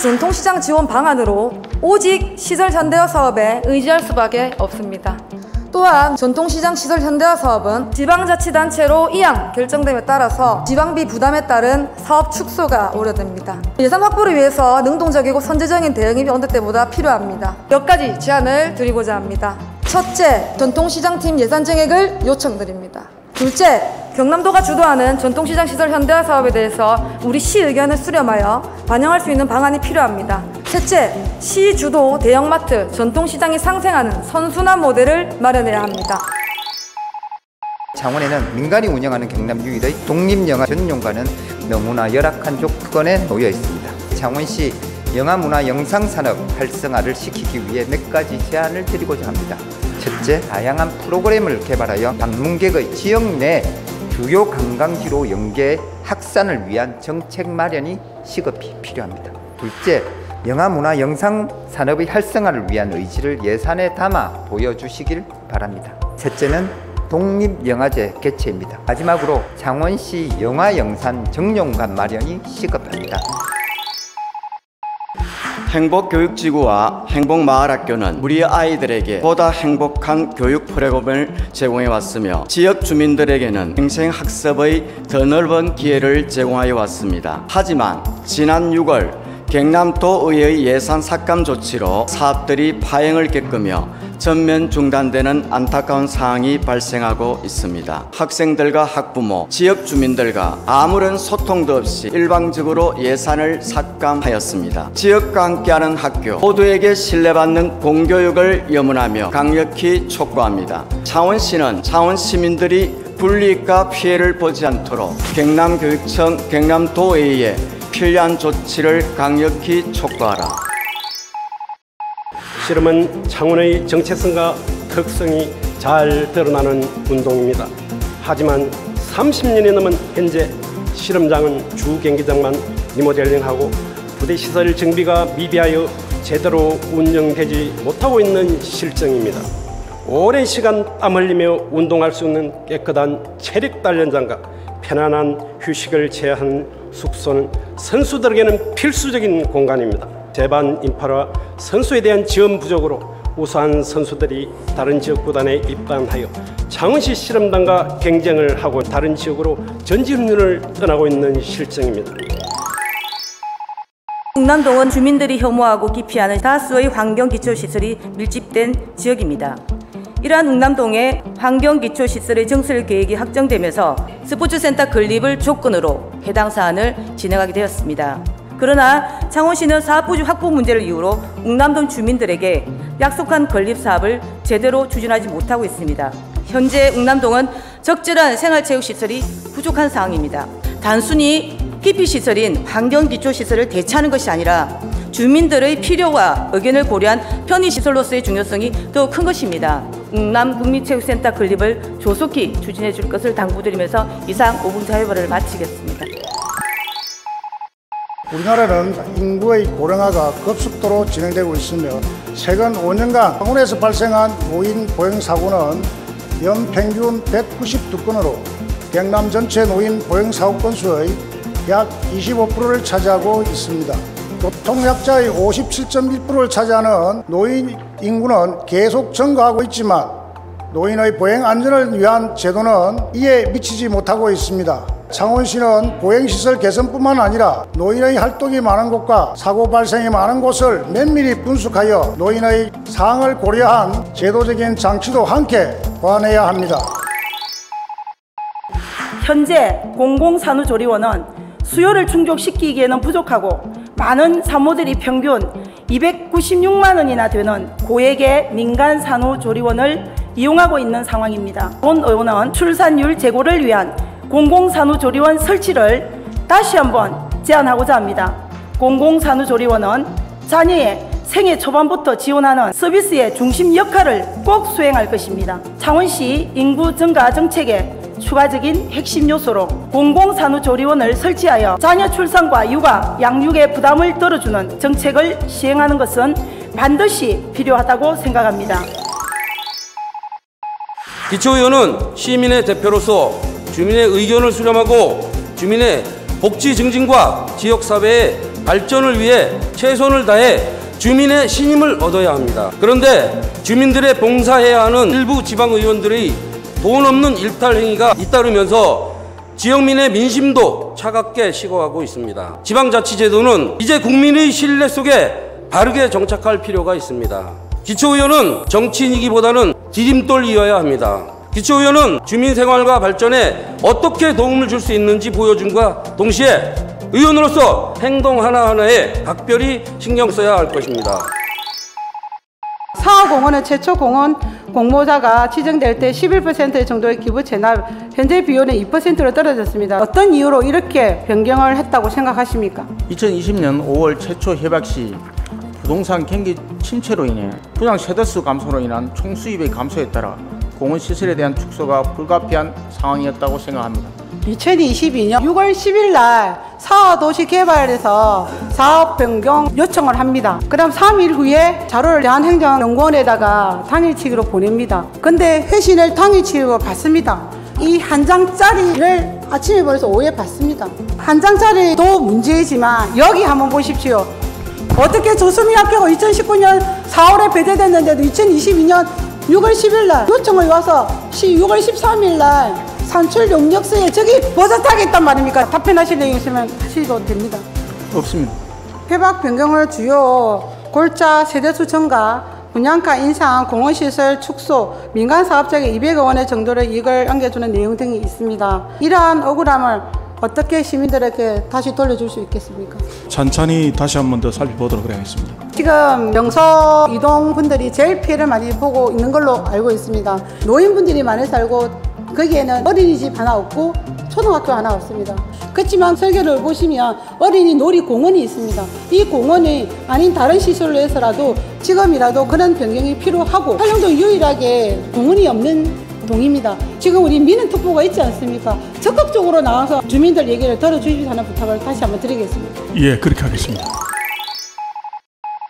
전통시장 지원 방안으로 오직 시설 현대화 사업에 의지할 수밖에 없습니다. 또한 전통시장 시설 현대화 사업은 지방자치단체로 이양 결정됨에 따라서 지방비 부담에 따른 사업 축소가 우려됩니다. 예산 확보를 위해서 능동적이고 선제적인 대응이 어느 때보다 필요합니다. 몇 가지 제안을 드리고자 합니다. 첫째, 전통시장팀 예산 증액을 요청드립니다. 둘째, 경남도가 주도하는 전통시장 시설 현대화 사업에 대해서 우리 시 의견을 수렴하여 반영할 수 있는 방안이 필요합니다. 셋째, 시 주도 대형마트 전통시장이 상생하는 선순환 모델을 마련해야 합니다. 창원에는 민간이 운영하는 경남 유일의 독립영화 전용관은 너무나 열악한 조건에 놓여 있습니다. 창원시 영화문화 영상산업 활성화를 시키기 위해 몇 가지 제안을 드리고자 합니다. 첫째, 다양한 프로그램을 개발하여 방문객의 지역 내 주요 관광지로 연계 확산을 위한 정책 마련이 시급히 필요합니다. 둘째, 영화문화 영상산업의 활성화를 위한 의지를 예산에 담아 보여주시길 바랍니다. 셋째는 독립영화제 개최입니다. 마지막으로 창원시 영화영산 정용관 마련이 시급합니다. 행복교육지구와 행복마을학교는 우리 아이들에게 보다 행복한 교육 프로그램을 제공해 왔으며 지역 주민들에게는 평생학습의 더 넓은 기회를 제공하여 왔습니다. 하지만 지난 6월 경남도의회의 예산 삭감 조치로 사업들이 파행을 겪으며 전면 중단되는 안타까운 상황이 발생하고 있습니다. 학생들과 학부모, 지역 주민들과 아무런 소통도 없이 일방적으로 예산을 삭감하였습니다. 지역과 함께하는 학교, 모두에게 신뢰받는 공교육을 염원하며 강력히 촉구합니다. 창원시는 창원 시민들이 불이익과 피해를 보지 않도록 경남교육청, 경남도의회에 필요한 조치를 강력히 촉구하라. 실험은 창원의 정체성과 특성이 잘 드러나는 운동입니다. 하지만 30년이 넘은 현재 실험장은 주 경기장만 리모델링하고 부대시설 정비가 미비하여 제대로 운영되지 못하고 있는 실정입니다. 오랜 시간 땀 흘리며 운동할 수 있는 깨끗한 체력 단련장과 편안한 휴식을 취하는 숙소는 선수들에게는 필수적인 공간입니다. 제반 인프라 선수에 대한 지원 부족으로 우수한 선수들이 다른 지역 구단에 입단하여 창원시 실험단과 경쟁을 하고 다른 지역으로 전지훈련을 떠나고 있는 실정입니다. 웅남동은 주민들이 혐오하고 기피하는 다수의 환경기초시설이 밀집된 지역입니다. 이러한 웅남동의 환경기초시설의 증설 계획이 확정되면서 스포츠센터 건립을 조건으로 해당 사안을 진행하게 되었습니다. 그러나 창원시는 사업부지 확보 문제를 이유로 웅남동 주민들에게 약속한 건립 사업을 제대로 추진하지 못하고 있습니다. 현재 웅남동은 적절한 생활체육시설이 부족한 상황입니다. 단순히 기피시설인 환경기초시설을 대체하는 것이 아니라 주민들의 필요와 의견을 고려한 편의시설로서의 중요성이 더욱 큰 것입니다. 웅남국민체육센터 건립을 조속히 추진해 줄 것을 당부드리면서 이상 5분 자유발언을 마치겠습니다. 우리나라는 인구의 고령화가 급속도로 진행되고 있으며 최근 5년간 창원에서 발생한 노인 보행 사고는 연평균 192건으로 경남 전체 노인 보행 사고 건수의 약 25%를 차지하고 있습니다. 교통약자의 57.1%를 차지하는 노인 인구는 계속 증가하고 있지만 노인의 보행 안전을 위한 제도는 이에 미치지 못하고 있습니다. 창원시는 보행시설 개선뿐만 아니라 노인의 활동이 많은 곳과 사고 발생이 많은 곳을 면밀히 분석하여 노인의 사항을 고려한 제도적인 장치도 함께 보완해야 합니다. 현재 공공산후조리원은 수요를 충족시키기에는 부족하고 많은 산모들이 평균 296만 원이나 되는 고액의 민간산후조리원을 이용하고 있는 상황입니다. 본 의원은 출산율 제고를 위한 공공산후조리원 설치를 다시 한번 제안하고자 합니다. 공공산후조리원은 자녀의 생애 초반부터 지원하는 서비스의 중심 역할을 꼭 수행할 것입니다. 창원시 인구 증가 정책의 추가적인 핵심 요소로 공공산후조리원을 설치하여 자녀 출산과 육아, 양육의 부담을 덜어주는 정책을 시행하는 것은 반드시 필요하다고 생각합니다. 기초의원은 시민의 대표로서 주민의 의견을 수렴하고 주민의 복지 증진과 지역사회의 발전을 위해 최선을 다해 주민의 신임을 얻어야 합니다. 그런데 주민들의 봉사해야 하는 일부 지방의원들의 돈 없는 일탈 행위가 잇따르면서 지역민의 민심도 차갑게 식어가고 있습니다. 지방자치제도는 이제 국민의 신뢰 속에 바르게 정착할 필요가 있습니다. 기초의원은 정치인이기보다는 디딤돌이어야 합니다. 기초의원은 주민생활과 발전에 어떻게 도움을 줄 수 있는지 보여줌과 동시에 의원으로서 행동 하나하나에 각별히 신경 써야 할 것입니다. 사업공원은 최초 공원 공모자가 지정될 때 11% 정도의 기부 체납, 현재 비율은 2%로 떨어졌습니다. 어떤 이유로 이렇게 변경을 했다고 생각하십니까? 2020년 5월 최초 협약 시 부동산 경기 침체로 인해 분양 세대수 감소로 인한 총 수입의 감소에 따라 공원 시설에 대한 축소가 불가피한 상황이었다고 생각합니다. 2022년 6월 10일 날 사도시개발에서 사업 변경 요청을 합니다. 그럼 3일 후에 자료를 대한행정연구원에다가 당일치기로 보냅니다. 근데 회신을 당일치기로 받습니다. 이 한 장짜리를 아침에 보내서 오후에 받습니다. 한 장짜리도 문제이지만 여기 한번 보십시오. 어떻게 조수민학교가 2019년 4월에 배제됐는데도 2022년 6월 10일 날 요청을 와서 6월 13일 날 산출 용역서에 저기 버젓하게 있단 말입니까? 답변하실 내용 있으면 하셔도 됩니다. 없습니다. 협약 변경을 주요 골자 세대수 증가, 분양가 인상, 공원시설 축소, 민간사업자에게 200억 원의 정도의 이익을 안겨주는 내용 등이 있습니다. 이러한 억울함을 어떻게 시민들에게 다시 돌려줄 수 있겠습니까? 찬찬히 다시 한 번 더 살펴보도록 하겠습니다. 지금 명소 이동 분들이 제일 피해를 많이 보고 있는 걸로 알고 있습니다. 노인분들이 많이 살고 거기에는 어린이집 하나 없고 초등학교 하나 없습니다. 그렇지만 설계를 보시면 어린이 놀이공원이 있습니다. 이 공원이 아닌 다른 시설로 해서라도 지금이라도 그런 변경이 필요하고 한영동 유일하게 공원이 없는 동입니다. 지금 우리 민원특보가 있지 않습니까? 적극적으로 나와서 주민들 얘기를 들어주시라는 부탁을 다시 한번 드리겠습니다. 예, 그렇게 하겠습니다.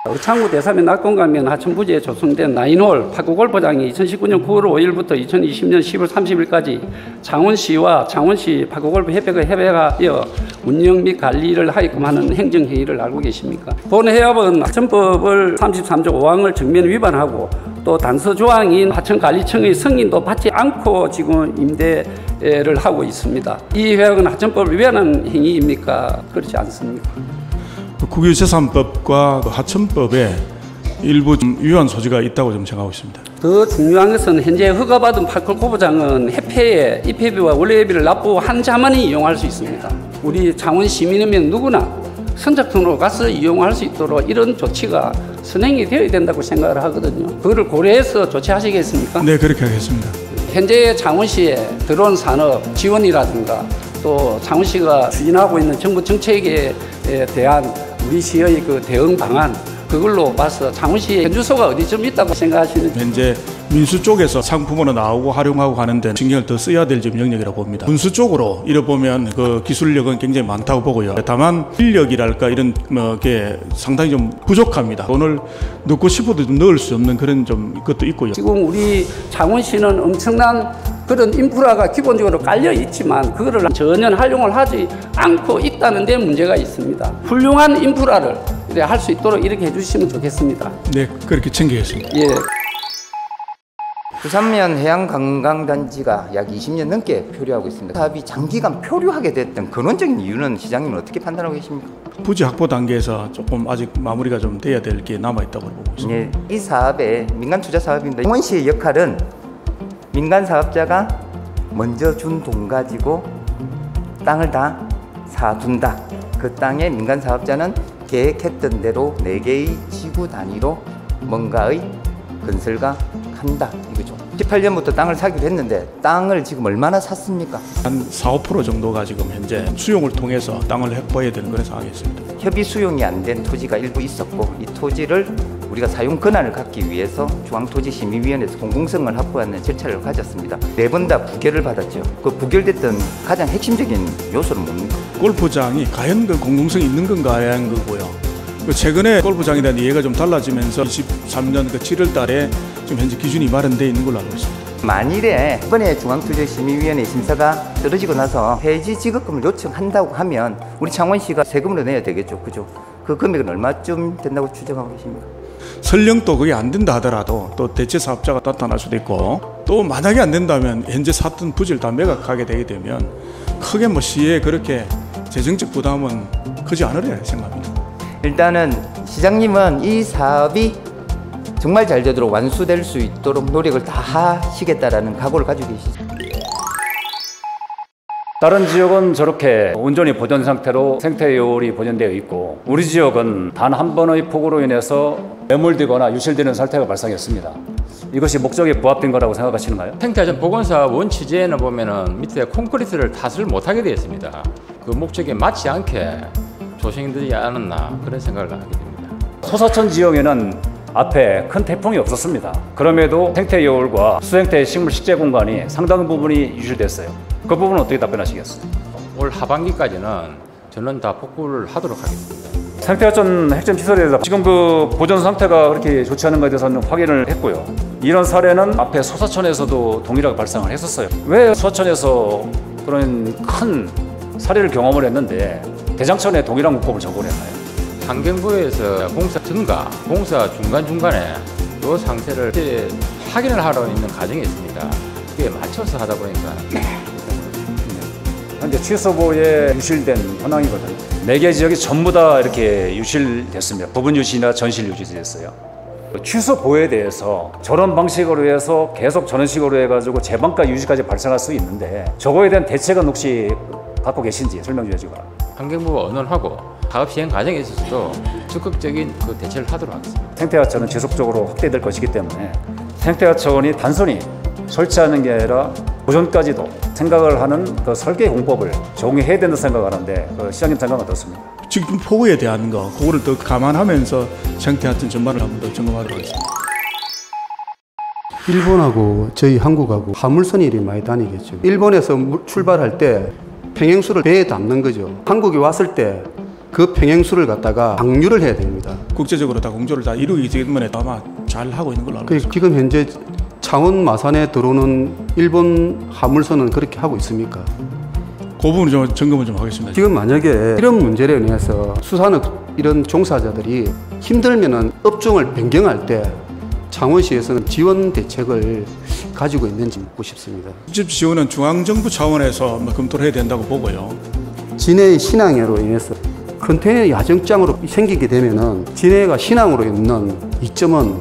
의창구 대사면 낙동강면 하천부지에 조성된 나인홀 파크골프장이 2019년 9월 5일부터 2020년 10월 30일까지 창원시와 창원시 파크골프협회가 협약하여 운영 및 관리를 하게끔 하는 행정회의를 알고 계십니까? 본회합은 하천법을 33조 5항을 정면 위반하고 또 단서조항인 하천관리청의 승인도 받지 않고 지금 임대를 하고 있습니다. 이 회약은 하천법을 위반하는 행위입니까? 그렇지 않습니까? 국유재산법과 하천법에 일부 좀 위헌 소지가 있다고 좀 생각하고 있습니다. 더 중요한 것은 현재 허가받은 파크골프장은 해패에 입회비와 원래비를 납부한 한 자만이 이용할 수 있습니다. 우리 창원 시민이면 누구나 선착순으로 가서 이용할 수 있도록 이런 조치가 선행이 되어야 된다고 생각을 하거든요. 그거를 고려해서 조치하시겠습니까? 네, 그렇게 하겠습니다. 현재 창원시의 드론 산업 지원이라든가 또 창원시가 추진하고 있는 정부 정책에 대한 우리 시의 그 대응 방안, 그걸로 봐서 창원시의 현주소가 어디쯤 있다고 생각하시는지. 현재 민수 쪽에서 상품으로 나오고 활용하고 하는데 신경을 더 써야 될 좀 영역이라고 봅니다. 군수 쪽으로 이뤄보면 그 기술력은 굉장히 많다고 보고요. 다만 인력이랄까 이런 게 상당히 좀 부족합니다. 돈을 넣고 싶어도 좀 넣을 수 없는 그런 좀 것도 있고요. 지금 우리 창원시는 엄청난 그런 인프라가 기본적으로 깔려 있지만 그거를 전혀 활용을 하지 않고 있다는 데 문제가 있습니다. 훌륭한 인프라를 할 수 있도록 이렇게 해주시면 좋겠습니다. 네, 그렇게 챙기겠습니다. 예. 부산면 해양관광단지가 약 20년 넘게 표류하고 있습니다. 사업이 장기간 표류하게 됐던 근원적인 이유는 시장님은 어떻게 판단하고 계십니까? 부지 확보 단계에서 조금 아직 마무리가 좀 돼야 될 게 남아있다고 보고 있습니다. 예, 이 사업에 민간 투자 사업인데 창원시의 역할은 민간 사업자가 먼저 준 돈 가지고 땅을 다 사둔다. 그 땅에 민간 사업자는 계획했던 대로 4개의 지구 단위로 뭔가의 건설가 한다 이거죠. 18년부터 땅을 사기로 했는데 땅을 지금 얼마나 샀습니까? 한 4~5% 정도가 지금 현재 수용을 통해서 땅을 확보해야 되는 그런 상황이었습니다. 협의 수용이 안 된 토지가 일부 있었고 이 토지를 우리가 사용 권한을 갖기 위해서 중앙토지심의위원회에서 공공성을 확보하는 절차를 가졌습니다. 4번 다 부결을 받았죠. 그 부결됐던 가장 핵심적인 요소는 뭡니까? 골프장이 과연 그 공공성이 있는 건가에 한 거고요. 최근에 골프장에 대한 이해가 좀 달라지면서 23년 7월 달에 지금 현재 기준이 마련되어 있는 걸로 알고 있습니다. 만일에 이번에 중앙투자심의위원회 심사가 떨어지고 나서 폐지 지급금을 요청한다고 하면 우리 창원시가 세금으로 내야 되겠죠, 그죠? 그 금액은 얼마쯤 된다고 추정하고 계십니까? 설령 또 그게 안 된다 하더라도 또 대체 사업자가 나타날 수도 있고, 또 만약에 안 된다면 현재 샀던 부지를 다 매각하게 되게 되면 크게 뭐 시에 그렇게 재정적 부담은 크지 않으리라 생각합니다. 일단은 시장님은 이 사업이 정말 잘 되도록 완수될 수 있도록 노력을 다 하시겠다라는 각오를 가지고 계시죠. 다른 지역은 저렇게 온전히 보존 상태로 생태요율이 보존되어 있고, 우리 지역은 단 한 번의 폭우로 인해서 매몰되거나 유실되는 사태가 발생했습니다. 이것이 목적에 부합된 거라고 생각하시는가요? 생태하천 보건사업 원취지에는 보면은 밑에 콘크리트를 탓을 못하게 되어 있습니다. 그 목적에 맞지 않게 조성들이 않았나 그런 생각을 하게 됩니다. 소사천 지역에는 앞에 큰 태풍이 없었습니다. 그럼에도 생태여울과 수생태 식물 식재 공간이 상당 부분이 유실됐어요. 그 부분은 어떻게 답변하시겠어요? 올 하반기까지는 저는 다 복구를 하도록 하겠습니다. 생태하천 핵심 시설에서 지금 그 보존 상태가 그렇게 좋지 않은 것에 대해서는 확인을 했고요. 이런 사례는 앞에 소사천에서도 동일하게 발생을 했었어요. 왜 소사천에서 그런 큰 사례를 경험을 했는데 대장천에 동일한 문법을 적용했나요? 환경부에서 공사 증가, 공사 중간중간에 그 상태를 확인을 하러 있는 과정이 있습니다. 그게 맞춰서 하다 보니까 현재 취소보에 유실된 현황이거든요. 4개 지역이 전부 다 이렇게 유실됐습니다. 부분 유실이나 전실 유실됐어요. 취소보에 대해서 저런 방식으로 해서 계속 저런 식으로 해가지고 재방가 유지까지 발생할 수 있는데, 저거에 대한 대책은 혹시 갖고 계신지 설명 좀 해주고. 환경부가 언론하고 사업 시행 과정에 있어서도 적극적인 그 대처를 하도록 하겠습니다. 생태하천은 지속적으로 확대될 것이기 때문에 생태하천이 단순히 설치하는 게 아니라 보존까지도 생각을 하는 그 설계 공법을 적용해야 된다고 생각하는데, 시장님 생각은 어떻습니까? 지금 폭우에 대한 거, 그거를 더 감안하면서 생태하천 전반을 한번 더 점검하도록 하겠습니다. 일본하고 저희 한국하고 화물선이 많이 다니겠죠. 일본에서 출발할 때 평행수를 배에 담는 거죠. 한국에 왔을 때 그 평행수를 갖다가 방류를 해야 됩니다. 국제적으로 다 공조를 다 이루기 때문에 아마 잘 하고 있는 걸로 알고 있습니다. 지금 현재 창원 마산에 들어오는 일본 화물선은 그렇게 하고 있습니까? 그 부분 좀 점검을 좀 하겠습니다. 지금 만약에 이런 문제로 인해서 수산업 이런 종사자들이 힘들면은 업종을 변경할 때 창원시에서는 지원 대책을 가지고 있는지 묻고 싶습니다. 직접 지원은 중앙정부 차원에서 검토를 해야 된다고 보고요. 진해의 신항해로 인해서 컨테이너 야영장으로 생기게 되면은 진해가 신항으로 있는 이점은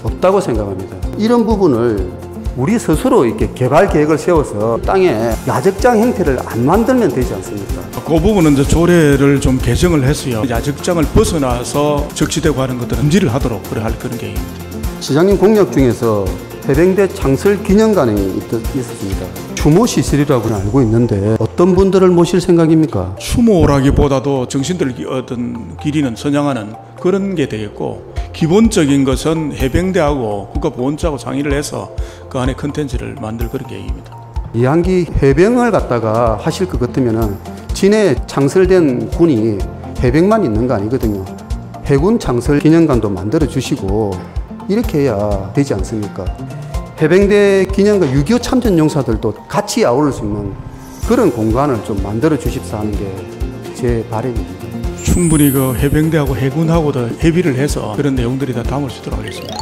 없다고 생각합니다. 이런 부분을 우리 스스로 이렇게 개발 계획을 세워서 땅에 야적장 형태를 안 만들면 되지 않습니까? 그 부분은 이제 조례를 좀 개정을 했어요. 야적장을 벗어나서 적시되고 하는 것들은 금지를 하도록 할 그런 계획입니다. 시장님 공약 중에서 해병대 창설 기념관이 있었습니다. 추모 시설이라고는 알고 있는데 어떤 분들을 모실 생각입니까? 추모라기보다도 정신들 어떤 기리는 선양하는 그런 게 되겠고, 기본적인 것은 해병대하고 국가보훈처하고 상의를 해서 그 안에 컨텐츠를 만들 그런 계획입니다. 이항기 해병을 갖다가 하실 것 같으면은 진해 창설된 군이 해병만 있는 거 아니거든요. 해군 창설 기념관도 만들어 주시고 이렇게 해야 되지 않습니까? 해병대 기념관 6.25 참전 용사들도 같이 아우를 수 있는 그런 공간을 좀 만들어 주십사 하는 게 제 바람입니다. 충분히 그 해병대하고 해군하고도 협의를 해서 그런 내용들이 다 담을 수 있도록 하겠습니다.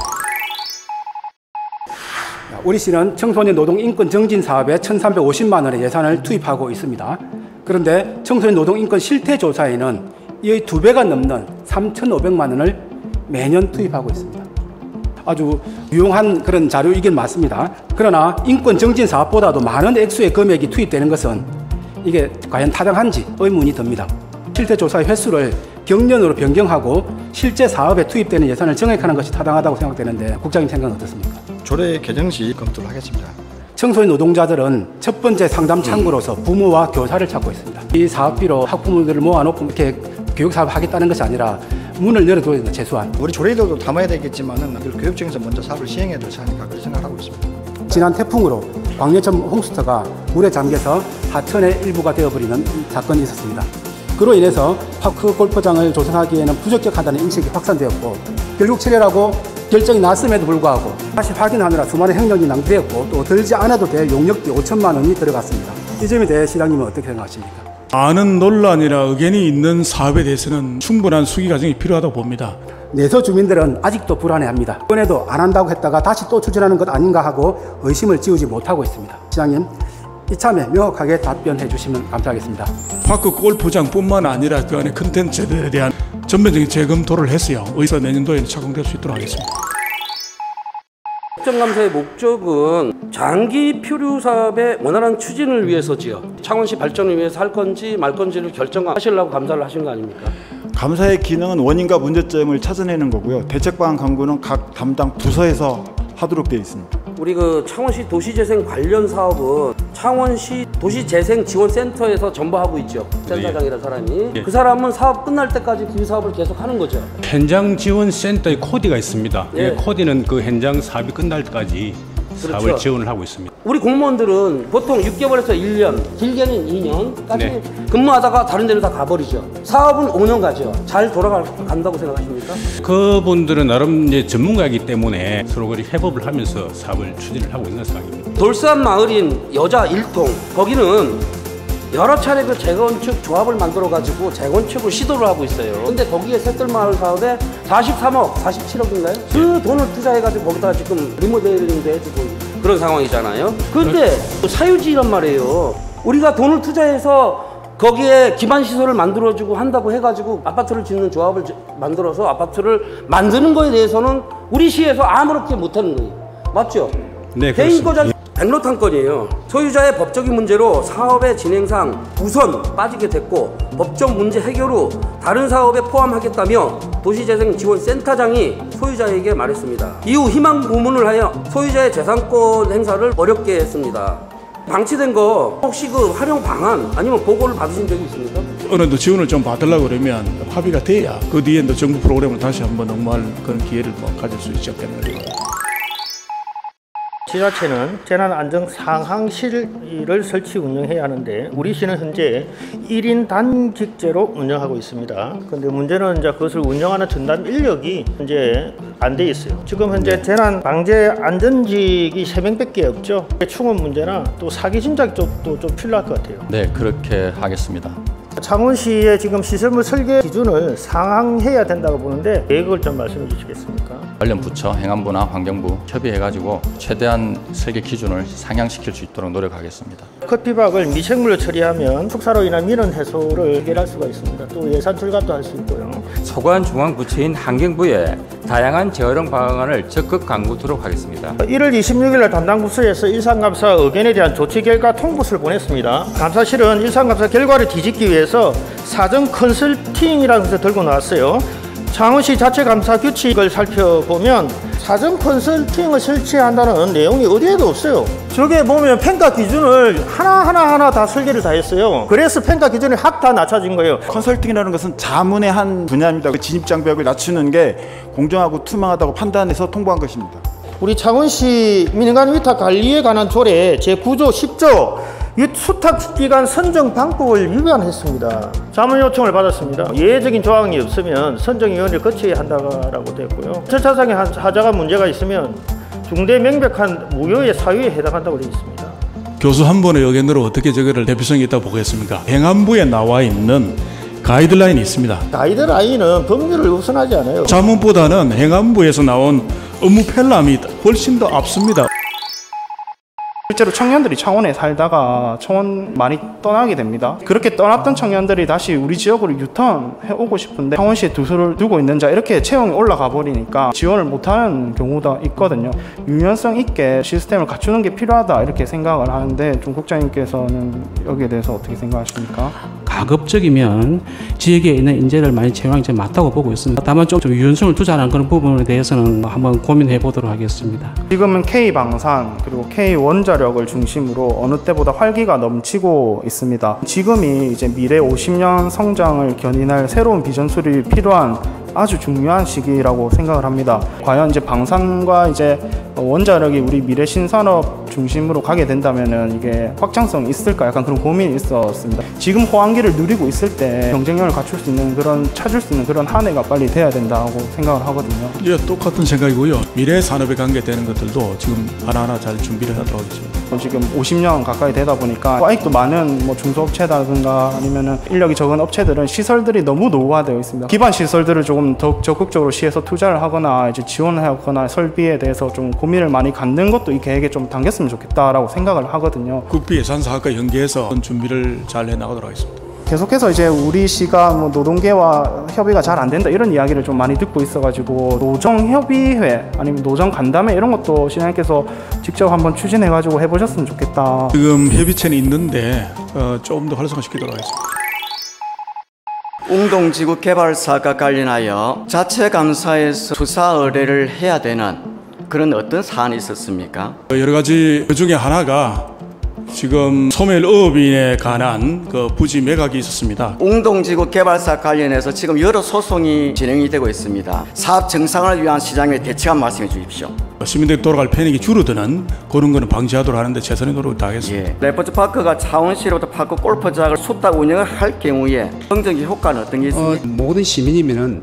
우리 시는 청소년 노동 인권 정진 사업에 1,350만 원의 예산을 투입하고 있습니다. 그런데 청소년 노동 인권 실태 조사에는 이의 2배가 넘는 3,500만 원을 매년 투입하고 있습니다. 아주 유용한 그런 자료이긴 맞습니다. 그러나 인권 정진 사업보다도 많은 액수의 금액이 투입되는 것은 이게 과연 타당한지 의문이 듭니다. 실태 조사의 횟수를 경년으로 변경하고 실제 사업에 투입되는 예산을 정액하는 것이 타당하다고 생각되는데 국장님 생각은 어떻습니까? 조례 개정 시 검토를 하겠습니다. 청소년 노동자들은 첫 번째 상담 창구로서 부모와 교사를 찾고 있습니다. 이 사업비로 학부모들을 모아놓고 이렇게 교육 사업 하겠다는 것이 아니라 문을 열어둬야 된다, 최소한. 우리 조례에도 담아야 되겠지만은 교육청에서 먼저 사업을 시행해야 될 사안이니까 그렇게 생각하고 있습니다. 지난 태풍으로 광려천 홈스터가 물에 잠겨서 하천의 일부가 되어버리는 사건이 있었습니다. 그로 인해서 파크 골프장을 조성하기에는 부적격하다는 인식이 확산되었고 결국 철회하고 결정이 났음에도 불구하고 다시 확인하느라 수많은 행정이 낭비했고 또 들지 않아도 될 용역비 5천만 원이 들어갔습니다. 이 점에 대해 시장님은 어떻게 생각하십니까? 많은 논란이나 의견이 있는 사업에 대해서는 충분한 수기 과정이 필요하다고 봅니다. 내서 주민들은 아직도 불안해합니다. 이번에도 안 한다고 했다가 다시 또 추진하는 것 아닌가 하고 의심을 지우지 못하고 있습니다. 시장님, 이참에 명확하게 답변해 주시면 감사하겠습니다. 파크 골프장뿐만 아니라 그 안에 컨텐츠들에 대한 전면적인 재검토를 했어요. 의사 내년도에는 착공될 수 있도록 하겠습니다. 국정감사의 목적은 장기 표류 사업의 원활한 추진을 위해서지요. 창원시 발전을 위해서 할 건지 말 건지를 결정하시려고 감사를 하신 거 아닙니까? 감사의 기능은 원인과 문제점을 찾아내는 거고요. 대책방안 강구는 각 담당 부서에서 하도록 되어 있습니다. 우리 창원시 도시재생 관련 사업은 창원시 도시재생지원센터에서 전부하고 있죠. 센터장이라는 사람이. 예. 그 사람은 사업 끝날 때까지 그 사업을 계속 하는 거죠. 현장지원센터의 코디가 있습니다. 예. 코디는 그 현장 사업이 끝날 때까지 그렇죠. 사업을 지원을 하고 있습니다. 우리 공무원들은 보통 6개월에서 1년, 길게는 2년까지 네. 근무하다가 다른 데로 다 가버리죠. 사업은 5년 가죠. 잘 돌아간다고 생각하십니까? 그분들은 나름 이제 전문가이기 때문에 서로 그리 협업을 하면서 사업을 추진을 하고 있는 상황입니다. 돌산 마을인 여자 1동 거기는 여러 차례 그 재건축 조합을 만들어 가지고 재건축을 시도를 하고 있어요. 근데 거기에 셋들마을 사업에 43억, 47억인가요? 그 돈을 투자해 가지고 거기다가 지금 리모델링도 해주고 그런 상황이잖아요. 근데 사유지란 말이에요. 우리가 돈을 투자해서 거기에 기반 시설을 만들어주고 한다고 해가지고 아파트를 짓는 조합을 만들어서 아파트를 만드는 거에 대해서는 우리 시에서 아무렇게 못하는 거예요. 맞죠? 네, 개인 거장 백로탄건이에요. 소유자의 법적인 문제로 사업의 진행상 우선 빠지게 됐고 법적 문제 해결 후 다른 사업에 포함하겠다며 도시재생지원센터장이 소유자에게 말했습니다. 이후 희망 고문을 하여 소유자의 재산권 행사를 어렵게 했습니다. 방치된 거 혹시 그 활용 방안 아니면 보고를 받으신 적이 있습니까? 어느 정도 지원을 좀 받으려고 그러면 합의가 돼야 그 뒤에 정부 프로그램을 다시 한번 응모할 그런 기회를 가질 수 있지 않겠느냐. 지자체는 재난안전상황실을 설치 운영해야 하는데 우리 시는 현재 1인 단직제로 운영하고 있습니다. 그런데 문제는 이제 그것을 운영하는 전담 인력이 현재 안 돼 있어요. 지금 현재 재난 방재 안전직이 3명밖에 없죠. 충원 문제나 또 사기 진작 쪽도 좀 필요할 것 같아요. 네, 그렇게 하겠습니다. 창원시의 지금 시설물 설계 기준을 상향해야 된다고 보는데 계획을 좀 말씀해 주시겠습니까? 관련 부처, 행안부나 환경부 협의해가지고 최대한 설계 기준을 상향시킬 수 있도록 노력하겠습니다. 커피박을 미생물로 처리하면 축사로 인한 민원 해소를 해결할 수가 있습니다. 또 예산 절감도 할 수 있고요. 소관중앙부처인 환경부에 다양한 재활용 방안을 적극 강구하도록 하겠습니다. 1월 26일 날 담당 부서에서 일상감사 의견에 대한 조치 결과 통보서를 보냈습니다. 감사실은 일상감사 결과를 뒤집기 위해서 사전 컨설팅이라는 것을 들고 나왔어요. 창원시 자체감사 규칙을 살펴보면 사전 컨설팅을 설치한다는 내용이 어디에도 없어요. 저게 보면 평가 기준을 하나하나 다 설계를 다 했어요. 그래서 평가 기준이 확 다 낮춰진 거예요. 컨설팅이라는 것은 자문의 한 분야입니다. 그 진입장벽을 낮추는 게 공정하고 투명하다고 판단해서 통보한 것입니다. 우리 창원시 민간 위탁 관리에 관한 조례 제9조 10조 수탁기관 선정 방법을 위반했습니다. 자문 요청을 받았습니다. 예외적인 조항이 없으면 선정위원회를 거쳐야 한다고 되었고요. 절차상의 하자가 문제가 있으면 중대 명백한 무효의 사유에 해당한다고 되어 있습니다. 교수 한 분의 의견으로 어떻게 저거를 대표성이 있다고 보겠습니까? 행안부에 나와 있는 가이드라인이 있습니다. 가이드라인은 법률을 우선하지 않아요. 자문보다는 행안부에서 나온 업무 편람이 훨씬 더 앞섭니다. 실제로 청년들이 창원에 살다가 창원 많이 떠나게 됩니다. 그렇게 떠났던 청년들이 다시 우리 지역으로 유턴해 오고 싶은데 창원시에 두수를 두고 있는 자 이렇게 채용이 올라가 버리니까 지원을 못하는 경우도 있거든요. 유연성 있게 시스템을 갖추는 게 필요하다 이렇게 생각을 하는데 좀 국장님께서는 여기에 대해서 어떻게 생각하십니까? 가급적이면 지역에 있는 인재를 많이 채용하는 게 맞다고 보고 있습니다. 다만 좀 유연성을 두자는 그런 부분에 대해서는 한번 고민해 보도록 하겠습니다. 지금은 K방산 그리고 K원자력을 중심으로 어느 때보다 활기가 넘치고 있습니다. 지금이 이제 미래 50년 성장을 견인할 새로운 비전 수립이 필요한 아주 중요한 시기라고 생각을 합니다. 과연 이제 방산과 이제 원자력이 우리 미래 신산업 중심으로 가게 된다면은 이게 확장성이 있을까 약간 그런 고민이 있었습니다. 지금 호황기를 누리고 있을 때 경쟁력을 갖출 수 있는 그런 찾을 수 있는 그런 한 해가 빨리 돼야 된다고 생각을 하거든요. 예, 똑같은 생각이고요. 미래 산업에 관계되는 것들도 지금 하나하나 잘 준비를 하도록 하겠습니다. 지금 50년 가까이 되다 보니까 아직도 많은 뭐 중소업체라든가 아니면은 인력이 적은 업체들은 시설들이 너무 노후화되어 있습니다. 기반 시설들을 조금 더 적극적으로 시에서 투자를 하거나 이제 지원하거나 설비에 대해서 좀 고민을 많이 갖는 것도 이 계획에 좀 담겼으면 좋겠다라고 생각을 하거든요. 국비 예산 사업과 연계해서 준비를 잘 해나가도록 하겠습니다. 계속해서 이제 우리 시가 뭐 노동계와 협의가 잘 안 된다 이런 이야기를 좀 많이 듣고 있어가지고 노정협의회 아니면 노정간담회 이런 것도 시장님께서 직접 한번 추진해가지고 해보셨으면 좋겠다. 지금 협의체는 있는데 조금 더 활성화시키도록 하겠습니다. 웅동지구 개발 사업과 관련하여 자체 감사에서 수사 의뢰를 해야 되는 그런 어떤 사안이 있었습니까? 여러 가지 그 중에 하나가 지금 소멸업인에 관한 그 부지 매각이 있었습니다. 웅동지구 개발사 관련해서 지금 여러 소송이 진행이 되고 있습니다. 사업 정상을 위한 시장의 대책안 말씀해 주십시오. 시민들이 돌아갈 편익이 줄어드는 그런 거는 방지하도록 하는데 최선의 노력을 다하겠습니다. 예. 레포츠 파크가 창원시로부터 파크 골프장을 수탁 운영을 할 경우에 긍정적 효과는 어떤 게 있습니까? 모든 시민이면은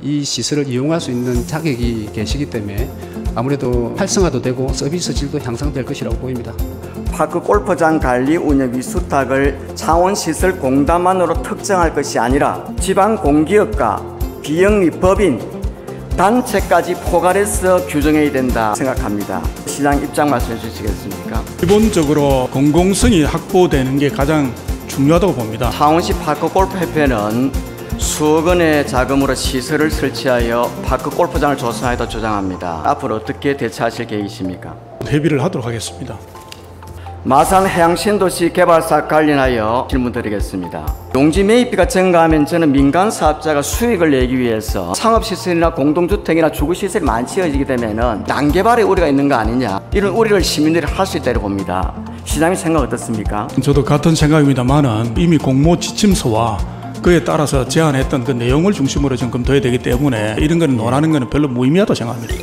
이 시설을 이용할 수 있는 자격이 계시기 때문에 아무래도 활성화도 되고 서비스 질도 향상될 것이라고 보입니다. 파크 골프장 관리 운영비 수탁을 창원시설공단만으로 특정할 것이 아니라 지방 공기업과 비영리 법인 단체까지 포괄해서 규정해야 된다 생각합니다. 시장 입장 말씀해 주시겠습니까? 기본적으로 공공성이 확보되는 게 가장 중요하다고 봅니다. 창원시 파크 골프협회는 수억 원의 자금으로 시설을 설치하여 파크 골프장을 조성하였다 주장합니다. 앞으로 어떻게 대처하실 계획이십니까? 협의를 하도록 하겠습니다. 마산 해양신도시 개발사 관련하여 질문드리겠습니다. 용지 매입비가 증가하면 저는 민간 사업자가 수익을 내기 위해서 상업시설이나 공동주택이나 주거시설이 많이 지어지게 되면 난개발의 우려가 있는 거 아니냐, 이런 우려를 시민들이 할 수 있다고 봅니다. 시장님 생각 어떻습니까? 저도 같은 생각입니다만은 이미 공모 지침서와 그에 따라서 제안했던 그 내용을 중심으로 좀 검토해야 되기 때문에 이런 거는 논하는 거는 별로 무의미하다고 생각합니다.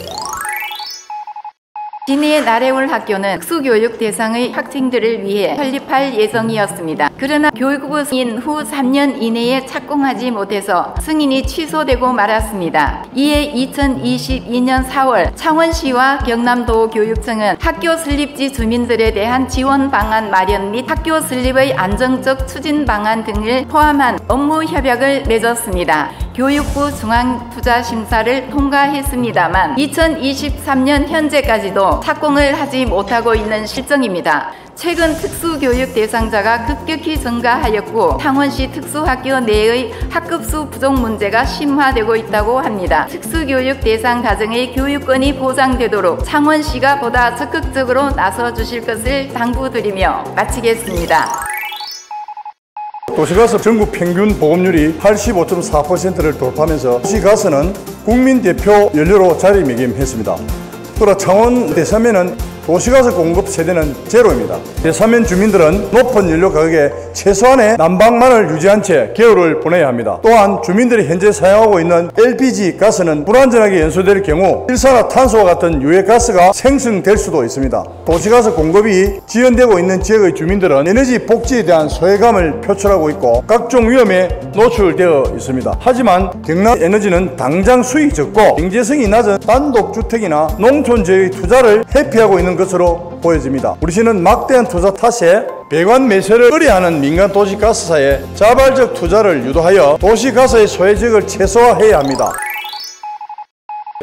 진해의 나래울 학교는 특수교육 대상의 학생들을 위해 설립할 예정이었습니다. 그러나 교육부 승인 후 3년 이내에 착공하지 못해서 승인이 취소되고 말았습니다. 이에 2022년 4월 창원시와 경남도교육청은 학교 설립지 주민들에 대한 지원 방안 마련 및 학교 설립의 안정적 추진 방안 등을 포함한 업무 협약을 맺었습니다. 교육부 중앙투자심사를 통과했습니다만 2023년 현재까지도 착공을 하지 못하고 있는 실정입니다. 최근 특수교육 대상자가 급격히 증가하였고 창원시 특수학교 내의 학급수 부족 문제가 심화되고 있다고 합니다. 특수교육 대상 가정의 교육권이 보장되도록 창원시가 보다 적극적으로 나서주실 것을 당부드리며 마치겠습니다. 도시가스 전국 평균 보급률이 85.4%를 돌파하면서 도시가스는 국민 대표 연료로 자리매김했습니다. 또한 창원 대서면은 도시가스 공급 세대는 제로입니다. 대서면 주민들은 높은 연료 가격에 최소한의 난방만을 유지한 채 겨울을 보내야 합니다. 또한 주민들이 현재 사용하고 있는 LPG 가스는 불안전하게 연소될 경우 일산화탄소와 같은 유해가스가 생성될 수도 있습니다. 도시가스 공급이 지연되고 있는 지역의 주민들은 에너지 복지에 대한 소외감을 표출하고 있고 각종 위험에 노출되어 있습니다. 하지만 경남에너지는 당장 수익이 적고 경제성이 낮은 단독주택이나 농촌 지역의 투자를 회피하고 있는 것으로 보여집니다. 우리 시는 막대한 투자 탓에 배관 매설을 의뢰하는 민간 도시가스사에 자발적 투자를 유도하여 도시가스의 소외지역을 최소화해야 합니다.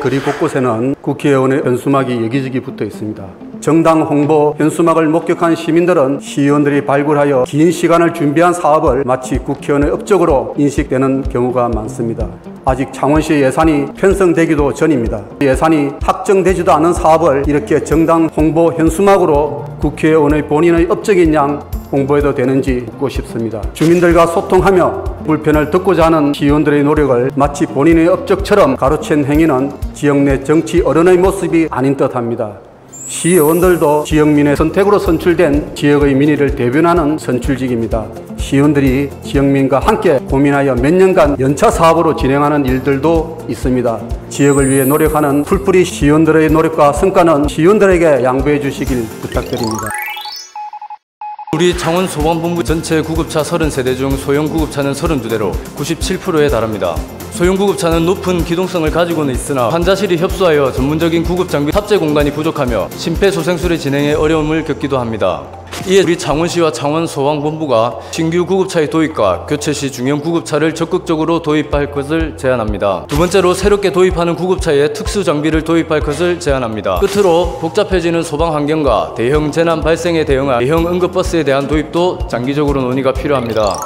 거리 곳곳에는 국회의원의 현수막이 여기저기 붙어 있습니다. 정당 홍보 현수막을 목격한 시민들은 시의원들이 발굴하여 긴 시간을 준비한 사업을 마치 국회의원의 업적으로 인식되는 경우가 많습니다. 아직 창원시 예산이 편성되기도 전입니다. 예산이 확정되지도 않은 사업을 이렇게 정당 홍보 현수막으로 국회의원의 본인의 업적인 양 홍보해도 되는지 묻고 싶습니다. 주민들과 소통하며 불편을 듣고자 하는 시의원들의 노력을 마치 본인의 업적처럼 가로챈 행위는 지역 내 정치 어른의 모습이 아닌 듯합니다. 시의원들도 지역민의 선택으로 선출된 지역의 민의를 대변하는 선출직입니다. 시의원들이 지역민과 함께 고민하여 몇 년간 연차 사업으로 진행하는 일들도 있습니다. 지역을 위해 노력하는 풀뿌리 시의원들의 노력과 성과는 시의원들에게 양보해 주시길 부탁드립니다. 우리 창원 소방본부 전체 구급차 30세대 중 소형 구급차는 32대로 97%에 달합니다. 소형 구급차는 높은 기동성을 가지고는 있으나 환자실이 협소하여 전문적인 구급장비 탑재 공간이 부족하며 심폐소생술의 진행에 어려움을 겪기도 합니다. 이에 우리 창원시와 창원소방본부가 신규 구급차의 도입과 교체 시 중형 구급차를 적극적으로 도입할 것을 제안합니다. 두 번째로 새롭게 도입하는 구급차에 특수 장비를 도입할 것을 제안합니다. 끝으로 복잡해지는 소방 환경과 대형 재난 발생에 대응한 대형 응급버스에 대한 도입도 장기적으로 논의가 필요합니다.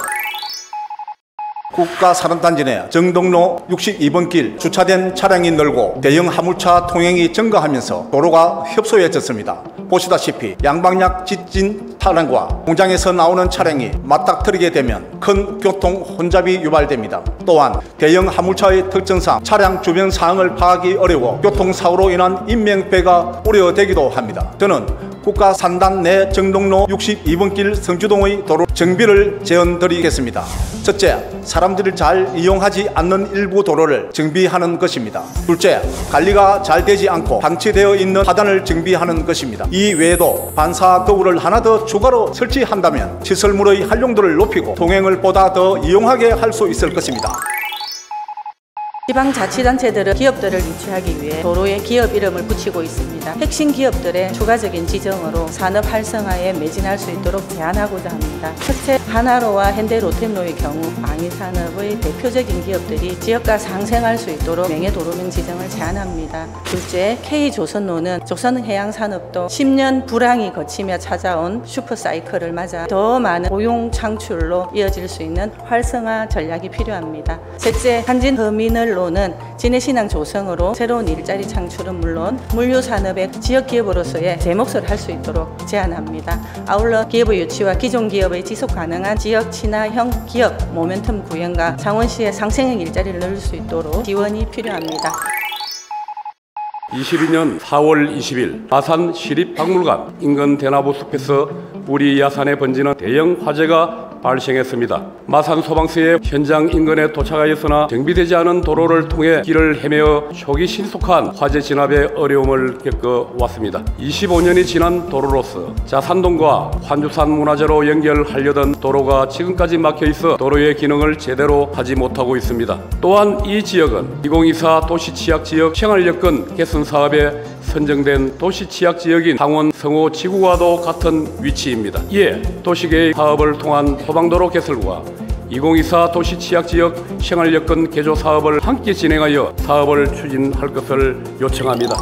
국가산업단지 내 정동로 62번 길 주차된 차량이 늘고 대형 화물차 통행이 증가하면서 도로가 협소해졌습니다. 보시다시피 양방향 직진 차량과 공장에서 나오는 차량이 맞닥뜨리게 되면 큰 교통 혼잡이 유발됩니다. 또한 대형 화물차의 특성상 차량 주변 상황을 파악이 어려워 교통사고로 인한 인명피해가 우려되기도 합니다. 저는 국가산단 내 정동로 62번 길 성주동의 도로 정비를 제언드리겠습니다. 첫째, 사람들이 잘 이용하지 않는 일부 도로를 정비하는 것입니다. 둘째, 관리가 잘 되지 않고 방치되어 있는 하단을 정비하는 것입니다. 이 외에도 반사 거울을 하나 더 추가로 설치한다면 시설물의 활용도를 높이고 통행을 보다 더 이용하게 할 수 있을 것입니다. 지방자치단체들은 기업들을 유치하기 위해 도로에 기업 이름을 붙이고 있습니다. 핵심 기업들의 추가적인 지정으로 산업 활성화에 매진할 수 있도록 제안하고자 합니다. 첫째, 하나로와 현대로템로의 경우 방위산업의 대표적인 기업들이 지역가 상생할 수 있도록 명예도로명 지정을 제안합니다. 둘째, K조선로는 조선해양산업도 10년 불황이 거치며 찾아온 슈퍼사이클을 맞아 더 많은 고용 창출로 이어질 수 있는 활성화 전략이 필요합니다. 셋째, 한진터미널 로는 진해신항 조성으로 새로운 일자리 창출은 물론 물류산업의 지역기업으로서의 제 몫을 할 수 있도록 제안합니다. 아울러 기업의 유치와 기존 기업의 지속가능한 지역 친화형 기업 모멘텀 구현과 창원시의 상생형 일자리를 늘릴 수 있도록 지원이 필요합니다. 22년 4월 20일 마산 시립박물관 인근 대나무 숲에서 우리 야산에 번지는 대형 화재가 발생했습니다. 마산 소방서의 현장 인근에 도착하였으나 정비되지 않은 도로를 통해 길을 헤매어 초기 신속한 화재 진압에 어려움을 겪어왔습니다. 25년이 지난 도로로서 자산동과 환주산 문화재로 연결하려던 도로가 지금까지 막혀있어 도로의 기능을 제대로 하지 못하고 있습니다. 또한 이 지역은 2024 도시취약지역 생활여건 개선 사업에 선정된 도시취약지역인 창원 성호 지구와도 같은 위치입니다. 이에 도시계획 사업을 통한 소방도로 개설과 2024 도시취약지역 생활여건 개조 사업을 함께 진행하여 사업을 추진할 것을 요청합니다.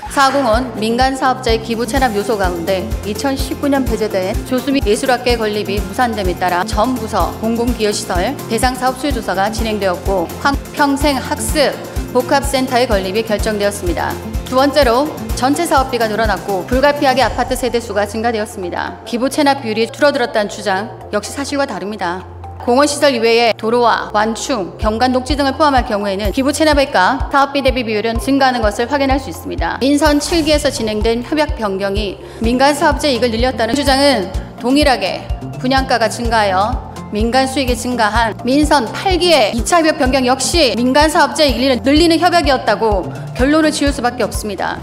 사공은 민간사업자의 기부 체납 요소 가운데 2019년 폐지된 조수 및 예술학계 건립이 무산됨에 따라 전 부서 공공기여시설 대상사업 수요조사가 진행되었고 평생학습 복합센터의 건립이 결정되었습니다. 두 번째로 전체 사업비가 늘어났고 불가피하게 아파트 세대수가 증가되었습니다. 기부 체납 비율이 줄어들었다는 주장 역시 사실과 다릅니다. 공원시설 이외에 도로와 완충, 경관 녹지 등을 포함할 경우에는 기부 체납액과 사업비 대비 비율은 증가하는 것을 확인할 수 있습니다. 민선 7기에서 진행된 협약 변경이 민간 사업자 이익을 늘렸다는 주장은 동일하게 분양가가 증가하여 민간 수익이 증가한 민선 8기의 2차 협약 변경 역시 민간 사업자 이익을 늘리는 협약이었다고 결론을 지을 수밖에 없습니다.